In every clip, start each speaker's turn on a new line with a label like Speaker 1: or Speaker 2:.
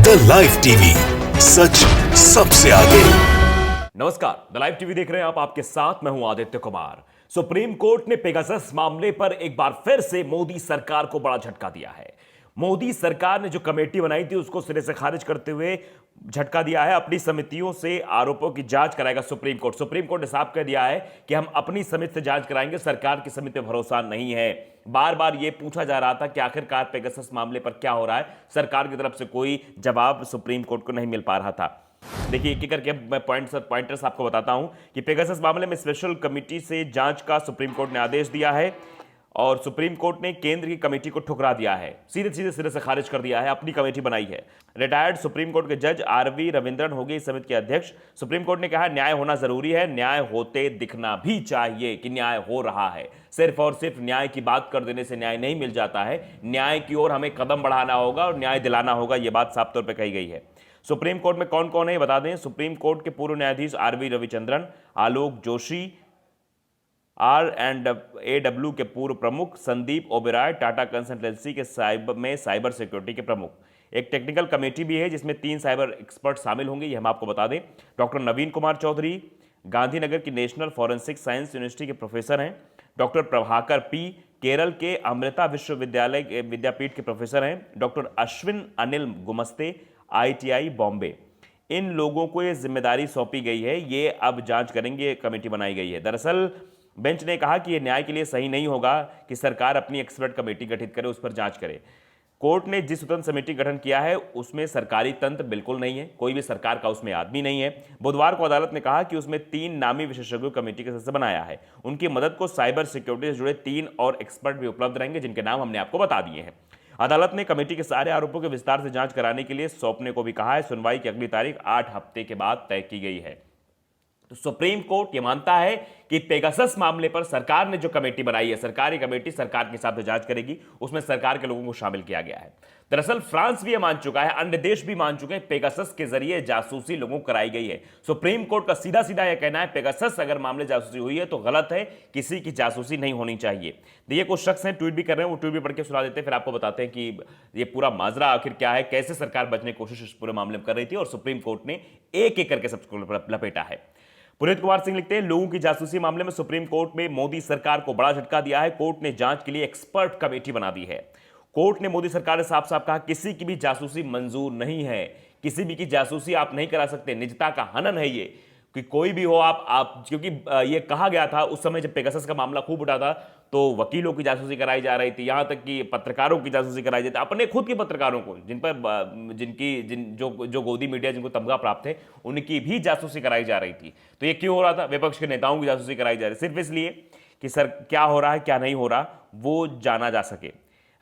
Speaker 1: The live TV, सच सबसे आगे।
Speaker 2: नमस्कार, द लाइव टीवी देख रहे हैं आप, आपके साथ मैं हूं आदित्य कुमार। सुप्रीम कोर्ट ने पेगासस मामले पर एक बार फिर से मोदी सरकार को बड़ा झटका दिया है। मोदी सरकार ने जो कमेटी बनाई थी उसको सिरे से खारिज करते हुए झटका दिया है। अपनी समितियों से आरोपों की जांच कराएगा सुप्रीम कोर्ट। सुप्रीम कोर्ट ने साफ कह दिया है कि हम अपनी समिति से जांच कराएंगे, सरकार की समिति पर भरोसा नहीं है। बार बार यह पूछा जा रहा था कि आखिरकार पेगासस मामले पर क्या हो रहा है। सरकार की तरफ से कोई जवाब सुप्रीम कोर्ट को नहीं मिल पा रहा था। देखिए एक एक करके मैं पॉइंटर्स आपको बताता हूं कि पेगासस मामले में स्पेशल कमेटी से जांच का सुप्रीम कोर्ट ने आदेश दिया है और सुप्रीम कोर्ट ने केंद्र की कमेटी को ठुकरा दिया है, सीधे सीधे सिरे से खारिज कर दिया है, अपनी कमेटी बनाई है। रिटायर्ड सुप्रीम कोर्ट के जज आरवी रविंद्रन होंगे इस समिति के अध्यक्ष। सुप्रीम कोर्ट ने कहा न्याय होना जरूरी है, न्याय होते दिखना भी चाहिए कि न्याय हो रहा है। सिर्फ और सिर्फ न्याय की बात कर देने से न्याय नहीं मिल जाता है, न्याय की ओर हमें कदम बढ़ाना होगा और न्याय दिलाना होगा, यह बात साफ तौर पर कही गई है। सुप्रीम कोर्ट में कौन कौन है ये बता दें। सुप्रीम कोर्ट के पूर्व न्यायाधीश आरवी रविचंद्रन, आलोक जोशी, R&AW के पूर्व प्रमुख संदीप ओबेरॉय, टाटा कंसल्टेंसी के साइबर सिक्योरिटी के प्रमुख। एक टेक्निकल कमेटी भी है जिसमें 3 साइबर एक्सपर्ट शामिल होंगे, ये हम आपको बता दें। डॉक्टर नवीन कुमार चौधरी गांधीनगर की नेशनल फॉरेंसिक साइंस यूनिवर्सिटी के प्रोफेसर हैं। डॉक्टर प्रभाकर पी केरल के अमृता विश्वविद्यालय विद्यापीठ के प्रोफेसर हैं। Doctor Ashwin Anil Gumaste IIT Bombay. इन लोगों को ये जिम्मेदारी सौंपी गई है, ये अब जांच करेंगे, कमेटी बनाई गई है। दरअसल बेंच ने कहा कि यह न्याय के लिए सही नहीं होगा कि सरकार अपनी एक्सपर्ट कमेटी गठित करे, उस पर जांच करे। कोर्ट ने जिस स्वतंत्र समिति गठन किया है उसमें सरकारी तंत्र बिल्कुल नहीं है, कोई भी सरकार का उसमें आदमी नहीं है। बुधवार को अदालत ने कहा कि उसमें 3 नामी विशेषज्ञों कमेटी के सदस्य बनाया है। उनकी मदद को साइबर सिक्योरिटी से जुड़े 3 और एक्सपर्ट भी उपलब्ध रहेंगे, जिनके नाम हमने आपको बता दिए हैं। अदालत ने कमेटी के सारे आरोपों के विस्तार से जांच कराने के लिए सौंपने को भी कहा है। सुनवाई की अगली तारीख 8 हफ्ते के बाद तय की गई है। तो सुप्रीम कोर्ट यह मानता है कि पेगासस मामले पर सरकार ने जो कमेटी बनाई है, सरकारी कमेटी सरकार के हिसाब से जांच करेगी, उसमें सरकार के लोगों को शामिल किया गया है। दरअसल फ्रांस भी यह मान चुका है, अन्य देश भी मान चुके हैं, पेगासस के जरिए जासूसी लोगों को कराई गई है। सुप्रीम कोर्ट का सीधा सीधा यह कहना है पेगासस अगर मामले जासूसी हुई है तो गलत है, किसी की जासूसी नहीं होनी चाहिए। देखिए कुछ शख्स हैं ट्वीट भी कर रहे हैं, वो ट्वीट भी पढ़ के सुना देते हैं, फिर आपको बताते हैं कि ये पूरा माजरा आखिर क्या है, कैसे सरकार बचने की कोशिश इस पूरे मामले में कर रही थी और सुप्रीम कोर्ट ने एक एक करके सबको लपेटा है। पुनीत कुमार सिंह लिखते हैं लोगों की जासूसी मामले में सुप्रीम कोर्ट में मोदी सरकार को बड़ा झटका दिया है। कोर्ट ने जांच के लिए एक्सपर्ट कमेटी बना दी है। कोर्ट ने मोदी सरकार ने साफ साफ कहा किसी की भी जासूसी मंजूर नहीं है, किसी भी की जासूसी आप नहीं करा सकते, निजता का हनन है ये कि कोई भी हो आप क्योंकि ये कहा गया था उस समय जब पेगासस का मामला खूब उठा था तो वकीलों की जासूसी कराई जा रही थी, यहां तक कि पत्रकारों की जासूसी कराई जाती, अपने खुद के पत्रकारों को जो गोदी मीडिया जिनको तमगा प्राप्त है उनकी भी जासूसी कराई जा रही थी। तो ये क्यों हो रहा था? विपक्ष के नेताओं की जासूसी कराई जा रही, सिर्फ इसलिए कि सर क्या हो रहा है क्या नहीं हो रहा वो जाना जा सके।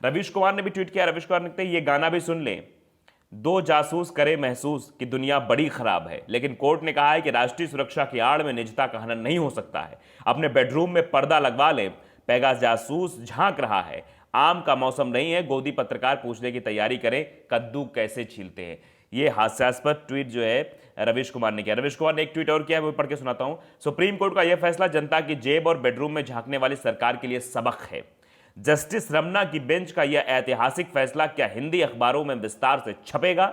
Speaker 2: रवीश कुमार ने भी ट्वीट किया। रवीश कुमार लिखते हैं ये गाना भी सुन लें, 2 जासूस करे महसूस कि दुनिया बड़ी खराब है, लेकिन कोर्ट ने कहा है कि राष्ट्रीय सुरक्षा की आड़ में निजता का हनन नहीं हो सकता है। अपने बेडरूम में पर्दा लगवा लें, पेगासस जासूस झांक रहा है, आम का मौसम नहीं है, गोदी पत्रकार पूछने की तैयारी करें कद्दू कैसे छीलते हैं। ये हास्यास्पद ट्वीट जो है रवीश कुमार ने किया। रवीश कुमार ने एक ट्वीट और किया, वो पढ़ के सुनाता हूं। सुप्रीम कोर्ट का यह फैसला जनता की जेब और बेडरूम में झांकने वाली सरकार के लिए सबक है। जस्टिस रमन्ना की बेंच का यह ऐतिहासिक फैसला क्या हिंदी अखबारों में विस्तार से छपेगा?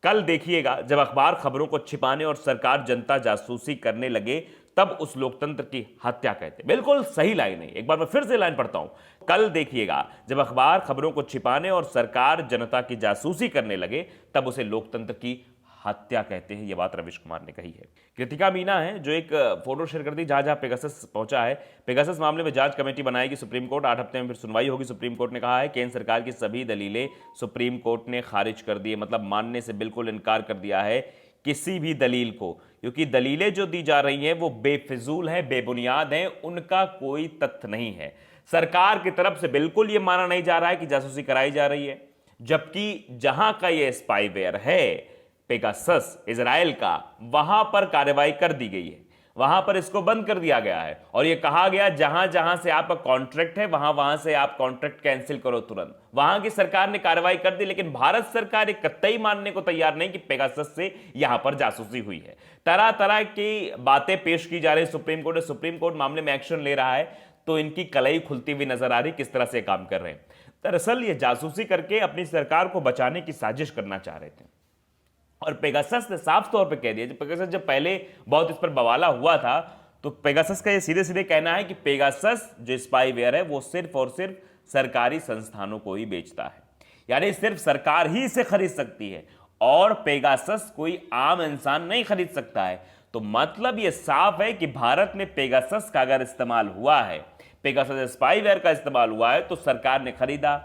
Speaker 2: कल देखिएगा जब अखबार खबरों को छिपाने और सरकार जनता जासूसी करने लगे तब उस लोकतंत्र की हत्या कहते। बिल्कुल सही लाइन है, एक बार मैं फिर से लाइन पढ़ता हूं। कल देखिएगा जब अखबार खबरों को छिपाने और सरकार जनता की जासूसी करने लगे तब उसे लोकतंत्र की हत्या कहते हैं। यह बात रवीश कुमार ने कही है। कृतिका मीना है जो एक फोटो शेयर कर दी जहां जहां पेगासस पहुंचा है। पेगासस मामले में जांच कमेटी बनाएगी सुप्रीम कोर्ट, 8 हफ्ते में फिर सुनवाई होगी। सुप्रीम कोर्ट ने कहा है केंद्र सरकार की सभी दलीलें सुप्रीम कोर्ट ने खारिज कर दी है, मतलब मानने से बिल्कुल इनकार कर दिया है किसी भी दलील को, क्योंकि दलीलें जो दी जा रही हैं वो बेफिजूल हैं, बेबुनियाद हैं, उनका कोई तथ्य नहीं है। सरकार की तरफ से बिल्कुल यह माना नहीं जा रहा है कि जासूसी कराई जा रही है, जबकि जहां का यह स्पाईवेयर है पेगासस इजराइल का, वहां पर कार्रवाई कर दी गई है, वहां पर इसको बंद कर दिया गया है और यह कहा गया जहां जहां से आपका कॉन्ट्रैक्ट है वहां वहां से आप कॉन्ट्रैक्ट कैंसिल करो तुरंत। वहां की सरकार ने कार्रवाई कर दी, लेकिन भारत सरकार एक कतई मानने को तैयार नहीं कि पेगासस से यहां पर जासूसी हुई है। तरह तरह की बातें पेश की जा रही सुप्रीम कोर्ट। सुप्रीम कोर्ट मामले में एक्शन ले रहा है तो इनकी कलई खुलती हुई नजर आ रही किस तरह से काम कर रहे हैं। दरअसल ये जासूसी करके अपनी सरकार को बचाने की साजिश करना चाह रहे थे। और पेगासस ने साफ तौर पे कह दिया, पेगासस जब पहले बहुत इस पर बवाला हुआ था, तो पेगासस का ये सीधे सीधे कहना है कि पेगासस जो स्पाईवेयर है वो सिर्फ और सिर्फ सरकारी संस्थानों को ही बेचता है, यानी सिर्फ सरकार ही इसे खरीद सकती है और पेगासस कोई आम इंसान नहीं खरीद सकता है। तो मतलब ये साफ है कि भारत में पेगासस का अगर इस्तेमाल हुआ है, पेगासस स्पाईवेयर का इस्तेमाल हुआ है, तो सरकार ने खरीदा।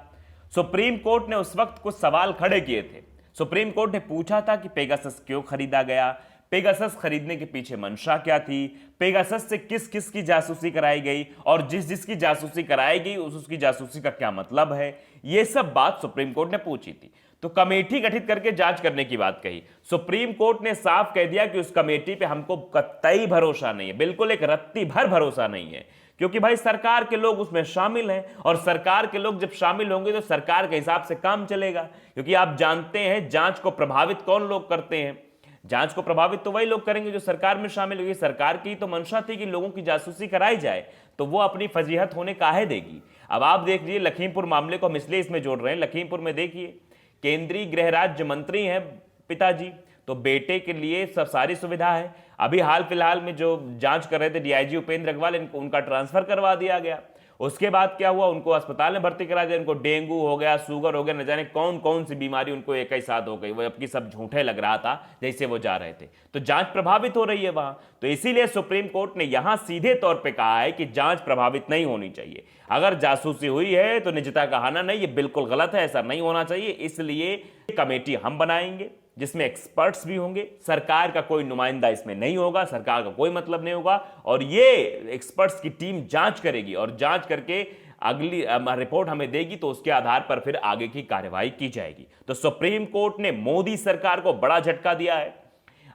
Speaker 2: सुप्रीम कोर्ट ने उस वक्त कुछ सवाल खड़े किए थे। सुप्रीम कोर्ट ने पूछा था कि पेगासस क्यों खरीदा गया, पेगासस खरीदने के पीछे मंशा क्या थी, पेगासस से किस किस की जासूसी कराई गई और जिस जिसकी जासूसी कराई गई उसकी जासूसी का क्या मतलब है, यह सब बात सुप्रीम कोर्ट ने पूछी थी। तो कमेटी गठित करके जांच करने की बात कही। सुप्रीम कोर्ट ने साफ कह दिया कि उस कमेटी पे हमको कतई भरोसा नहीं है, बिल्कुल एक रत्ती भर भरोसा नहीं है, क्योंकि भाई सरकार के लोग उसमें शामिल हैं और सरकार के लोग जब शामिल होंगे तो सरकार के हिसाब से काम चलेगा। क्योंकि आप जानते हैं जांच को प्रभावित कौन लोग करते हैं, जांच को प्रभावित तो वही लोग करेंगे जो सरकार में शामिल होगी। सरकार की तो मंशा थी कि लोगों की जासूसी कराई जाए, तो वो अपनी फजीहत होने काहे देगी। अब आप देख लीजिए लखीमपुर मामले को हम इसलिए इसमें जोड़ रहे हैं, लखीमपुर में देखिए केंद्रीय गृह राज्य मंत्री हैं पिताजी, तो बेटे के लिए सब सारी सुविधा है। अभी हाल फिलहाल में जो जांच कर रहे थे डीआईजी उपेंद्र अग्रवाल, इनको उनका ट्रांसफर करवा दिया गया। उसके बाद क्या हुआ, उनको अस्पताल में भर्ती करा दिया, उनको डेंगू हो गया, शुगर हो गया, न जाने कौन कौन सी बीमारी उनको एक ही साथ हो गई। वो जबकि सब झूठे लग रहा था जैसे वो जा रहे थे, तो जांच प्रभावित हो रही है वहां। तो इसीलिए सुप्रीम कोर्ट ने यहां सीधे तौर पे कहा है कि जांच प्रभावित नहीं होनी चाहिए। अगर जासूसी हुई है तो निजता का हाना नहीं, ये बिल्कुल गलत है, ऐसा नहीं होना चाहिए। इसलिए कमेटी हम बनाएंगे जिसमें एक्सपर्ट्स भी होंगे, सरकार का कोई नुमाइंदा इसमें नहीं होगा, सरकार का कोई मतलब नहीं होगा, और ये एक्सपर्ट्स की टीम जांच करेगी और जांच करके अगली रिपोर्ट हमें देगी, तो उसके आधार पर फिर आगे की कार्यवाही की जाएगी। तो सुप्रीम कोर्ट ने मोदी सरकार को बड़ा झटका दिया है।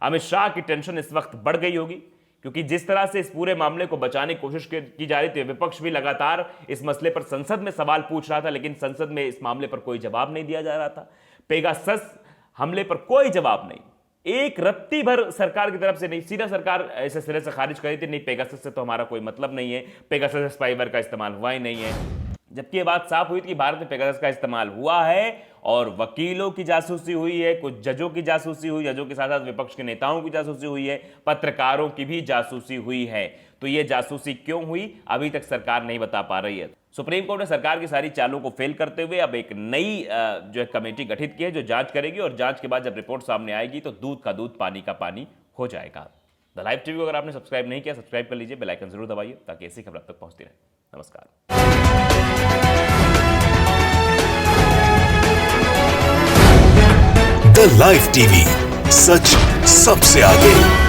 Speaker 2: अमित शाह की टेंशन इस वक्त बढ़ गई होगी, क्योंकि जिस तरह से इस पूरे मामले को बचाने की कोशिश की जा रही थी, विपक्ष भी लगातार इस मसले पर संसद में सवाल पूछ रहा था, लेकिन संसद में इस मामले पर कोई जवाब नहीं दिया जा रहा था। पेगासस हमले पर कोई जवाब नहीं, एक रत्ती भर सरकार की तरफ से नहीं, सीधा सरकार ऐसे सिरे से खारिज करी थी, नहीं पेगासस से तो हमारा कोई मतलब नहीं है, पेगासस स्पाईवेयर का इस्तेमाल हुआ ही नहीं है। जबकि ये बात साफ हुई थी कि भारत में पेगासस का इस्तेमाल हुआ है और वकीलों की जासूसी हुई है, कुछ जजों की जासूसी हुई, जजों के साथ साथ विपक्ष के नेताओं की जासूसी हुई है, पत्रकारों की भी जासूसी हुई है। तो ये जासूसी क्यों हुई अभी तक सरकार नहीं बता पा रही है। सुप्रीम कोर्ट ने सरकार की सारी चालों को फेल करते हुए अब एक नई जो है कमेटी गठित की है जो जांच करेगी, और जांच के बाद जब रिपोर्ट सामने आएगी तो दूध का दूध पानी का पानी हो जाएगा। द लाइव टीवी को अगर आपने सब्सक्राइब नहीं किया, सब्सक्राइब कर लीजिए, बेल आइकन जरूर दबाइए ताकि ऐसी खबर आप तक पहुंचती रहे। नमस्कार।
Speaker 1: द लाइव टीवी, सच सबसे आगे।